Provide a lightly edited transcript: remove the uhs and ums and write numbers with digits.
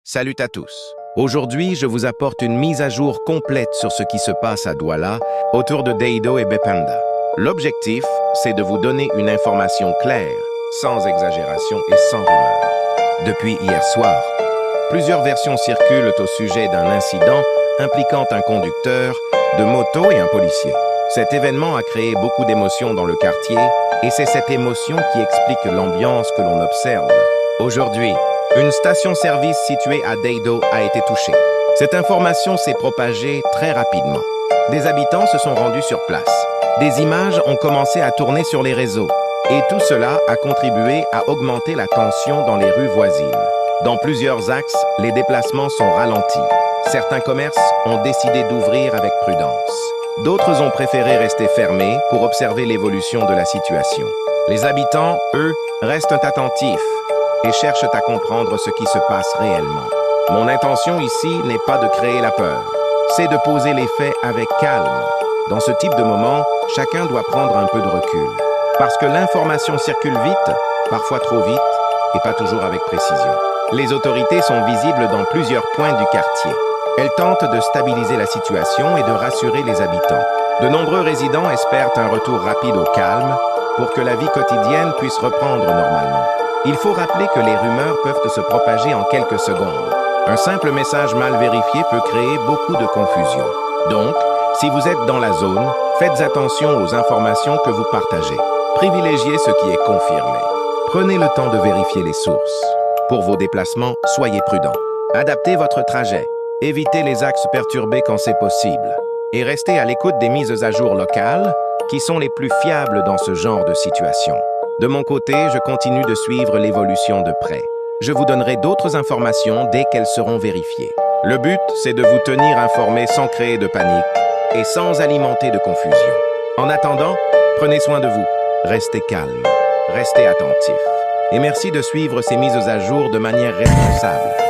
Salut à tous. Aujourd'hui, je vous apporte une mise à jour complète sur ce qui se passe à Douala, autour de Deido et Bepanda. L'objectif, c'est de vous donner une information claire, sans exagération et sans rumeur. Depuis hier soir, plusieurs versions circulent au sujet d'un incident impliquant un conducteur de moto et un policier. Cet événement a créé beaucoup d'émotions dans le quartier, et c'est cette émotion qui explique l'ambiance que l'on observe. Aujourd'hui, une station-service située à Deido a été touchée. Cette information s'est propagée très rapidement. Des habitants se sont rendus sur place. Des images ont commencé à tourner sur les réseaux. Et tout cela a contribué à augmenter la tension dans les rues voisines. Dans plusieurs axes, les déplacements sont ralentis. Certains commerces ont décidé d'ouvrir avec prudence. D'autres ont préféré rester fermés pour observer l'évolution de la situation. Les habitants, eux, restent attentifs et cherchent à comprendre ce qui se passe réellement. Mon intention ici n'est pas de créer la peur, c'est de poser les faits avec calme. Dans ce type de moment, chacun doit prendre un peu de recul. Parce que l'information circule vite, parfois trop vite, et pas toujours avec précision. Les autorités sont visibles dans plusieurs points du quartier. Elles tentent de stabiliser la situation et de rassurer les habitants. De nombreux résidents espèrent un retour rapide au calme pour que la vie quotidienne puisse reprendre normalement. Il faut rappeler que les rumeurs peuvent se propager en quelques secondes. Un simple message mal vérifié peut créer beaucoup de confusion. Donc, si vous êtes dans la zone, faites attention aux informations que vous partagez. Privilégiez ce qui est confirmé. Prenez le temps de vérifier les sources. Pour vos déplacements, soyez prudents. Adaptez votre trajet. Évitez les axes perturbés quand c'est possible. Et restez à l'écoute des mises à jour locales, qui sont les plus fiables dans ce genre de situation. De mon côté, je continue de suivre l'évolution de près. Je vous donnerai d'autres informations dès qu'elles seront vérifiées. Le but, c'est de vous tenir informés sans créer de panique et sans alimenter de confusion. En attendant, prenez soin de vous. Restez calme, restez attentif. Et merci de suivre ces mises à jour de manière responsable.